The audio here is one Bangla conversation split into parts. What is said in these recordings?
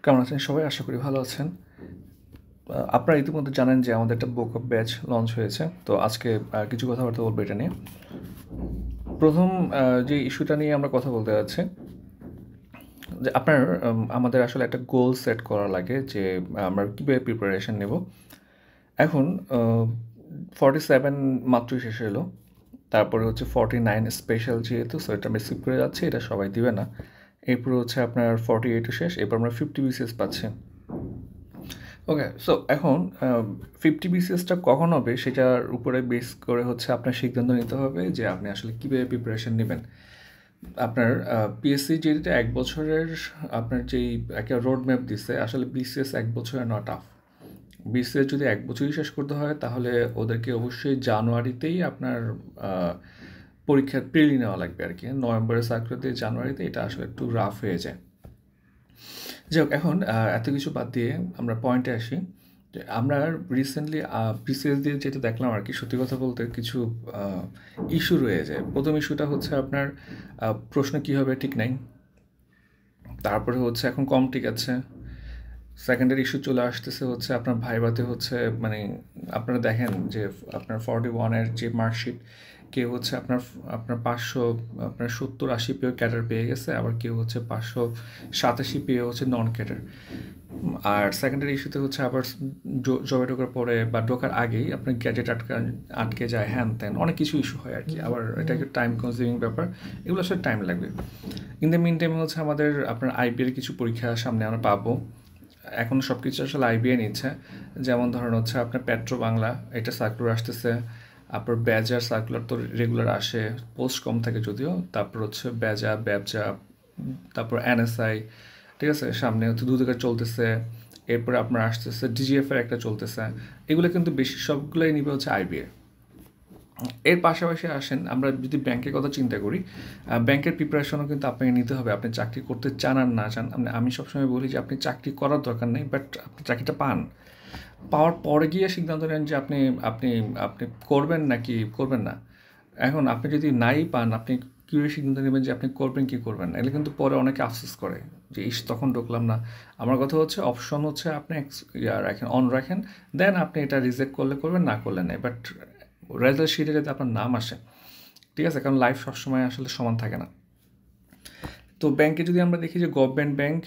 কেমন আছেন সবাই? আশা করি ভালো আছেন। আপনারা ইতিমধ্যে জানেন যে আমাদের একটা বুক অফ ব্যাচ লঞ্চ হয়েছে। তো আজকে কিছু কথাবার্তা বলবো এটা নিয়ে। প্রথম যে ইস্যুটা নিয়ে আমরা কথা বলতে যাচ্ছি যে আপনার আমাদের আসলে একটা গোল সেট করা লাগে যে আমরা কীভাবে প্রিপারেশন নেব। এখন 47 মাত্রই শেষ হলো, তারপরে হচ্ছে 49 স্পেশাল, যেহেতু সো এটা আমরা স্কিপ করে যাচ্ছি, এটা সবাই দিবে না। এরপরে হচ্ছে আপনার 48ও শেষ, এরপর আমরা 50 বিসিএস পাচ্ছি। ওকে, সো এখন 50 বিসিএসটা কখন হবে সেটার উপরে বেস করে হচ্ছে আপনার সিদ্ধান্ত নিতে হবে যে আপনি আসলে কীভাবে প্রিপারেশন নেবেন। আপনার পিএসসি যেটা 1 বছরের আপনার যেই একটা রোড ম্যাপ দিচ্ছে, আসলে বিসিএস 1 বছরে নট টাফ। বিসিএস যদি 1 বছরই শেষ করতে হয় তাহলে ওদেরকে অবশ্যই জানুয়ারিতেই আপনার পরীক্ষার প্রিলি নেওয়া লাগবে আর কি। নভেম্বরের সার্কুলার দিয়ে জানুয়ারিতে এটা আসলে একটু রাফ হয়ে যায়। যাই হোক, এখন এত কিছু বাদ দিয়ে আমরা পয়েন্টে আসি। আমরা রিসেন্টলি বিসিএস দিয়ে যেটা দেখলাম আর কি, সত্যি কথা বলতে কিছু ইস্যু রয়ে যায়। প্রথম ইস্যুটা হচ্ছে আপনার প্রশ্ন কী হবে ঠিক নাই, তারপরে হচ্ছে এখন কম ঠিক আছে। সেকেন্ডারি ইস্যু চলে আসতেছে হচ্ছে আপনার ভাইভাতে হচ্ছে মানে আপনারা দেখেন যে আপনার 41-এর যে মার্কশিট, কেউ হচ্ছে আপনার আপনার 500 আপনার 70-80 পেয়ে ক্যাডার পেয়ে গেছে, আবার কেউ হচ্ছে 587 পেয়ে হচ্ছে নন ক্যাডার। আর সেকেন্ডারি ইস্যুতে হচ্ছে আবার জবে ঢোকার পরে বা ঢোকার আগেই আপনার গ্যাজেট আটকে যায়, হ্যান ত্যান অনেক কিছু ইস্যু হয় আর কি। আবার এটা একটা টাইম কনজিউমিং ব্যাপার, এগুলো আসলে টাইম লাগবে। ইন দ্য মিন টাইমে হচ্ছে আমাদের আপনার আইবিএর কিছু পরীক্ষা সামনে আমরা পাবো। এখন সব কিছু আসলে আইবিএ নিচ্ছে। যেমন ধরেন হচ্ছে আপনার পেট্রো বাংলা, এটা সার্কুলার আসতেছে। তারপর ব্যাজার সার্কুলার তো রেগুলার আসে, পোস্ট কম থাকে যদিও। তারপর হচ্ছে ব্যবজা, তারপর এনএসআই, ঠিক আছে, সামনে হচ্ছে দুদকের চলতেছে। এরপরে আপনার আসতেছে ডিজিএফের একটা চলতেছে। এগুলো কিন্তু বেশি সবগুলোই নিবে হচ্ছে আইবিএ। এর পাশাপাশি আসেন আমরা যদি ব্যাংকের কথা চিন্তা করি, ব্যাংকের প্রিপারেশনও কিন্তু আপনাকে নিতে হবে। আপনি চাকরি করতে চান আর না চান, আমি সবসময় বলি যে আপনি চাকরি করার দরকার নেই, বাট আপনি চাকরিটা পাওয়ার পরে গিয়ে সিদ্ধান্ত নেন যে আপনি আপনি আপনি করবেন নাকি করবেন না। এখন আপনি যদি নাই পান, আপনি কীভাবে সিদ্ধান্ত নেবেন যে আপনি করবেন কি করবেন না? এগুলো কিন্তু পরে অনেকে আফসোস করে যে তখন ঢুকলাম না। আমার কথা হচ্ছে অপশন হচ্ছে আপনি রাখেন, অন রাখেন, দেন আপনি এটা রিজেক্ট করলে করবেন, না করলে নেই, বাট রেজাল্ট শিটে যাতে আপনার নাম আসে, ঠিক আছে? কারণ লাইফ সবসময় আসলে সমান থাকে না। তো ব্যাংকে যদি আমরা দেখি যে গভর্নমেন্ট ব্যাংক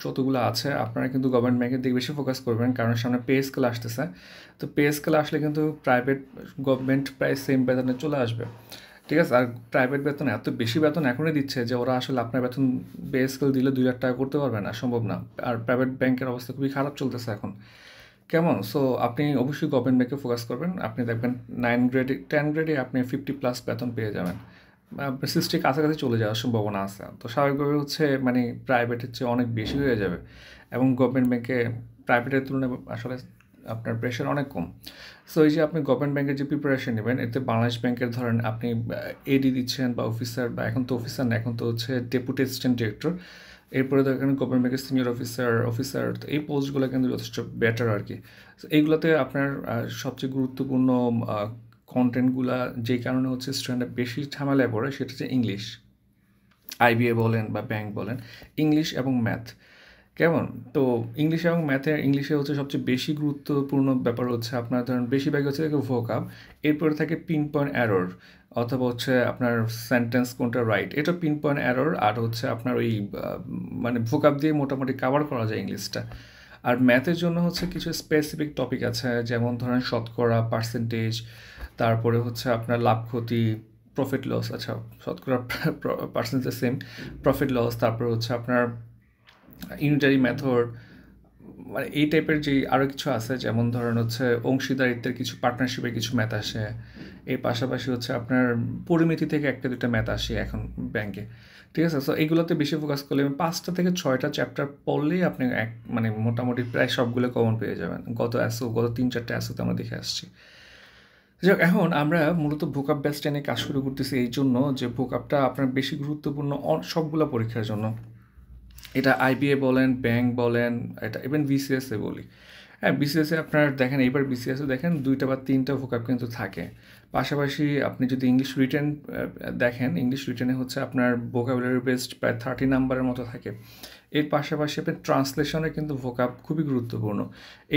যতগুলো আছে, আপনারা কিন্তু গভর্নমেন্ট ব্যাংকের দিকে বেশি ফোকাস করবেন, কারণ সামনে পে স্কেল আসতেছে। তো পে স্কেল আসলে কিন্তু প্রাইভেট গভর্নমেন্ট প্রায় সেম বেতনে চলে আসবে, ঠিক আছে? আর প্রাইভেট বেতন এত বেশি বেতন এখনই দিচ্ছে যে ওরা আসলে আপনার বেতন পে স্কেল দিলে 2 লাখ টাকা করতে পারবে না, সম্ভব না। আর প্রাইভেট ব্যাংকের অবস্থা খুবই খারাপ চলতেছে এখন, কেমন? সো আপনি অবশ্যই গভর্নমেন্ট ব্যাংকে ফোকাস করবেন। আপনি দেখবেন 10 গ্রেডে আপনি 50+ বেতন পেয়ে যাবেন, 60 কাছাকাছি চলে যাওয়ার সম্ভাবনা আছে। তো স্বাভাবিকভাবে হচ্ছে মানে প্রাইভেটের চেয়ে অনেক বেশি হয়ে যাবে, এবং গভর্নমেন্ট ব্যাংকে প্রাইভেটের তুলনায় আসলে আপনার প্রেশার অনেক কম। সো এই যে আপনি গভর্নমেন্ট ব্যাংকের যে প্রিপারেশন নেবেন, এতে বাংলাদেশ ব্যাংকের ধরেন আপনি এডি দিচ্ছেন বা অফিসার, বা এখন তো অফিসার না, এখন তো হচ্ছে ডেপুটি অ্যাসিস্ট্যান্ট ডিরেক্টর। এরপরে তো এখানে গভর্নমেন্ট ব্যাংকের সিনিয়র অফিসার, তো এই পোস্টগুলো কিন্তু যথেষ্ট বেটার আর কি। এইগুলোতে আপনার সবচেয়ে গুরুত্বপূর্ণ কন্টেন্টগুলা যেই কারণে হচ্ছে স্টুডেন্টরা বেশি ঝামেলায় পড়ে, সেটা হচ্ছে ইংলিশ। আইবিএ বলেন বা ব্যাংক বলেন, ইংলিশ এবং ম্যাথ, কেমন? তো ইংলিশ এবং ইংলিশে হচ্ছে সবচেয়ে বেশি গুরুত্বপূর্ণ ব্যাপার হচ্ছে আপনার ধরেন বেশিরভাগ হচ্ছে ভোকাব, এরপরে থাকে পিন পয়েন্ট এরর, অথবা হচ্ছে আপনার সেন্টেন্স কোনটা রাইট, এটা পিন পয়েন্ট এরর। আর হচ্ছে আপনার ওই মানে ভোকাব দিয়ে মোটামুটি কাভার করা যায় ইংলিশটা। আর ম্যাথের জন্য হচ্ছে কিছু স্পেসিফিক টপিক আছে, যেমন ধরেন শতকরা, পার্সেন্টেজ, তারপরে হচ্ছে আপনার লাভ ক্ষতি, প্রফিট লস, আচ্ছা শতকরা পার্সেন্টেজ সেম, প্রফিট লস, তারপর হচ্ছে আপনার ইউনিটারি মেথড, মানে এই টাইপের যে আরও কিছু আছে, যেমন ধরেন হচ্ছে অংশীদারিত্বের কিছু, পার্টনারশিপের কিছু ম্যাথ আসে। এর পাশাপাশি হচ্ছে আপনার পরিমিতি থেকে 1-2টা ম্যাথ আসে এখন ব্যাংকে, ঠিক আছে? সো এইগুলোতে বেশি ফোকাস করলে 5টা থেকে 6টা চ্যাপ্টার পড়লেই আপনি মানে মোটামুটি প্রায় সবগুলো কমন পেয়ে যাবেন। গত 3-4টা অ্যাসোতে আমরা দেখে আসছি। যাক, এখন আমরা মূলত ভোকাব ব্যাচটা নিয়ে কাজ শুরু করতেছি এই জন্য যে ভোকাবটা আপনার বেশি গুরুত্বপূর্ণ সবগুলো পরীক্ষার জন্য। এটা আইবিএ বলেন, ব্যাংক বলেন, এটা ইভেন বিসিএসে বলি। হ্যাঁ, বিসিএসে আপনার দেখেন, এইবার বিসিএসে দেখেন 2টা বা 3টা ভোকাব কিন্তু থাকে। পাশাপাশি আপনি যদি ইংলিশ রিটেন দেখেন, ইংলিশ রিটেনে হচ্ছে আপনার ভোকাবুলারি বেসড প্রায় 30 নাম্বারের মতো থাকে। এর পাশাপাশি আপনার ট্রান্সলেশনে কিন্তু ভোকাব খুবই গুরুত্বপূর্ণ।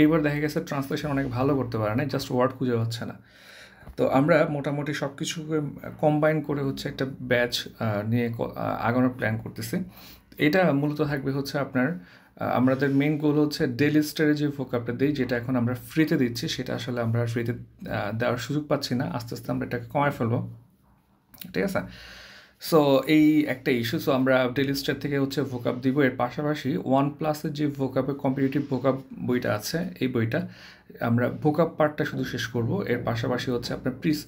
এইবার দেখা গেছে ট্রান্সলেশন অনেক ভালো করতে পারে না, জাস্ট ওয়ার্ড খুঁজে পাচ্ছে না। তো আমরা মোটামুটি সব কিছুকে কম্বাইন করে হচ্ছে একটা ব্যাচ নিয়ে আগানোর প্ল্যান করতেছি। এটা মূলত থাকবে হচ্ছে আপনার আমাদের মেইন গোল হচ্ছে ডেইলি স্টারে যে ভোকাবটা দিই, যেটা এখন আমরা ফ্রিতে দিচ্ছি, সেটা আসলে আমরা ফ্রিতে দেওয়ার সুযোগ পাচ্ছি না। আস্তে আস্তে আমরা এটাকে কমায় ফেলবো, ঠিক আছে? সো এই একটা ইস্যু। সো আমরা ডেইলি স্টার থেকে হচ্ছে ভোকাব দিব। এর পাশাপাশি OnePlus-এর যে ভোকাবের কম্পিটিটিভ ভোকাব বইটা আছে, এই বইটা আমরা ভোকাব পার্টটা শুধু শেষ করব। এর পাশাপাশি হচ্ছে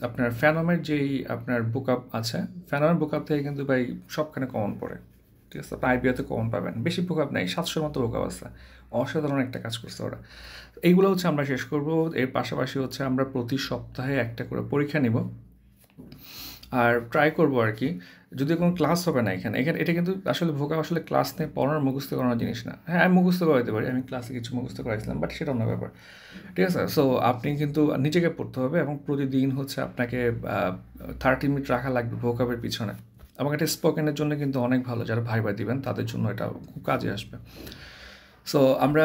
আপনার ফ্যানমের যেই আপনার ভোকাব আছে, ফ্যানমের ভোকাব থেকে কিন্তু ভাই সবখানে কমন পড়ে, ঠিক আছে? আপনি আইবিএতে কমন পাবেন, বেশি ভোকাব নেই, 700-র মতো ভোকাব আছে। অসাধারণ একটা কাজ করছে ওরা। এইগুলো হচ্ছে আমরা শেষ করব। এর পাশাপাশি হচ্ছে আমরা প্রতি সপ্তাহে একটা করে পরীক্ষা নিব, আর ট্রাই করবো আর কি। যদি কোনো ক্লাস হবে না এখানে এখানে এটা কিন্তু আসলে ভোকাব আসলে ক্লাস নিয়ে পড়ানোর মুখস্থ করানোর জিনিস না। হ্যাঁ, আমি মুখস্থ করাইতে পারি, আমি ক্লাসে কিছু মুখস্থ করাইছিলাম, বাট সেটা অন্য ব্যাপার, ঠিক আছে? সো আপনি কিন্তু নিজেকে পড়তে হবে এবং প্রতিদিন হচ্ছে আপনাকে 30 মিনিট রাখা লাগবে ভোকাবের পিছনে। এবং এটা স্পোকেনের জন্য কিন্তু অনেক ভালো, যারা ভাইবা দিবেন তাদের জন্য এটা খুব কাজে আসবে। সো আমরা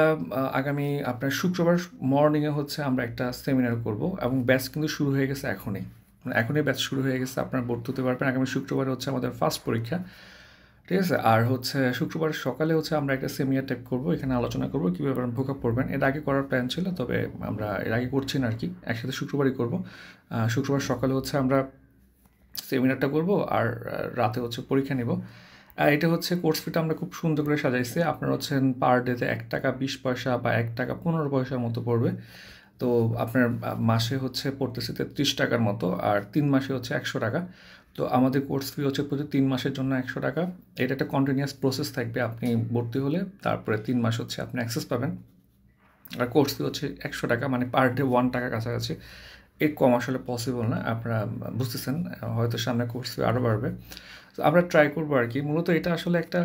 আগামী আপনার শুক্রবার মর্নিংয়ে হচ্ছে আমরা একটা সেমিনার করব এবং ব্যাচ কিন্তু শুরু হয়ে গেছে এখনই, মানে এখনই ব্যাচ শুরু হয়ে গেছে। আপনার ভর্তি হতে পারবেন। আগামী শুক্রবারে হচ্ছে আমাদের ফার্স্ট পরীক্ষা, ঠিক আছে? আর হচ্ছে শুক্রবার সকালে হচ্ছে আমরা একটা সেমিনার টাইপ করব, এখানে আলোচনা করব কীভাবে আপনারা ভোকাব পড়বেন। এর আগে করার প্ল্যান ছিল, তবে আমরা এর আগে করছি না আর কি, একসাথে শুক্রবারই করব। শুক্রবার সকালে হচ্ছে আমরা সেমিনারটা করব, আর রাতে হচ্ছে পরীক্ষা নিব। এটা হচ্ছে কোর্স ফিটা আমরা খুব সুন্দর করে সাজাইছি। আপনার হচ্ছেন পার ডেতে 1 টাকা 20 পয়সা বা 1 টাকা 15 পয়সার মতো পড়বে। তো আপনার মাসে হচ্ছে পড়তেছে 33 টাকার মতো, আর 3 মাসে হচ্ছে 100 টাকা। তো আমাদের কোর্স ফি হচ্ছে প্রতি 3 মাসের জন্য 100 টাকা। এটা একটা কন্টিনিউয়াস প্রসেস থাকবে। আপনি ভর্তি হলে তারপরে 3 মাস হচ্ছে আপনি অ্যাক্সেস পাবেন। আর কোর্স ফি হচ্ছে 100 টাকা, মানে পার ডে 1 টাকা কাছাকাছি। এর কম আসলে পসিবল না, আপনারা বুঝতেছেন। হয়তো সামনে কোর্স ফি আরও বাড়বে। তো আমরা ট্রাই করবো আর কি। মূলত এটা আসলে একটা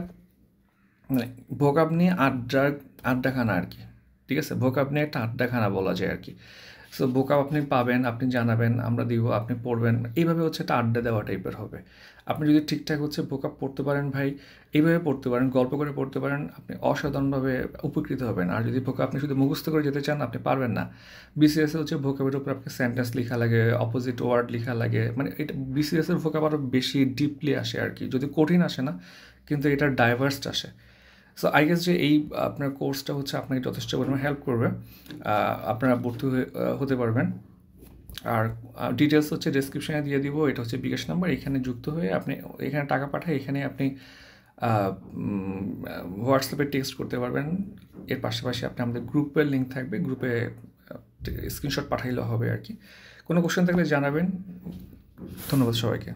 মানে ভোকাব নিয়ে আড্ডাখানা আর কি, ঠিক আছে? ভোকাব নিয়ে একটা আড্ডাখানা বলা যায় আর কি। সো ভোকাব আপনি পাবেন, আপনি জানাবেন, আমরা দিব, আপনি পড়বেন। এইভাবে হচ্ছে একটা আড্ডা দেওয়া টাইপের হবে। আপনি যদি ঠিকঠাক হচ্ছে ভোকাব পড়তে পারেন ভাই, এইভাবে পড়তে পারেন, গল্প করে পড়তে পারেন, আপনি অসাধারণভাবে উপকৃত হবেন। আর যদি ভোকাব আপনি শুধু মুখস্থ করে যেতে চান, আপনি পারবেন না। বিসিএসে হচ্ছে ভোকাবের উপর আপনাকে সেন্টেন্স লেখা লাগে, অপোজিট ওয়ার্ড লেখা লাগে, মানে এটা বিসিএসের ভোকাব আরও বেশি ডিপলি আসে আর কি। যদি কঠিন আসে না, কিন্তু এটার ডাইভার্সড আসে। সো আই গেস যে এই আপনার কোর্সটা হচ্ছে আপনাকে যথেষ্ট পরিমাণে হেল্প করবে। আপনারা ভর্তি হতে পারবেন। আর ডিটেলস হচ্ছে ডেসক্রিপশানে দিয়ে দিব। এটা হচ্ছে বিকাশ নাম্বার, এখানে যুক্ত হয়ে আপনি এখানে টাকা পাঠায় এখানে আপনি হোয়াটসঅ্যাপে টেক্সট করতে পারবেন। এর পাশাপাশি আপনি আমাদের গ্রুপের লিঙ্ক থাকবে, গ্রুপে স্ক্রিনশট পাঠাইলেও হবে আর কি। কোনো কোশ্চেন থাকলে জানাবেন। ধন্যবাদ সবাইকে।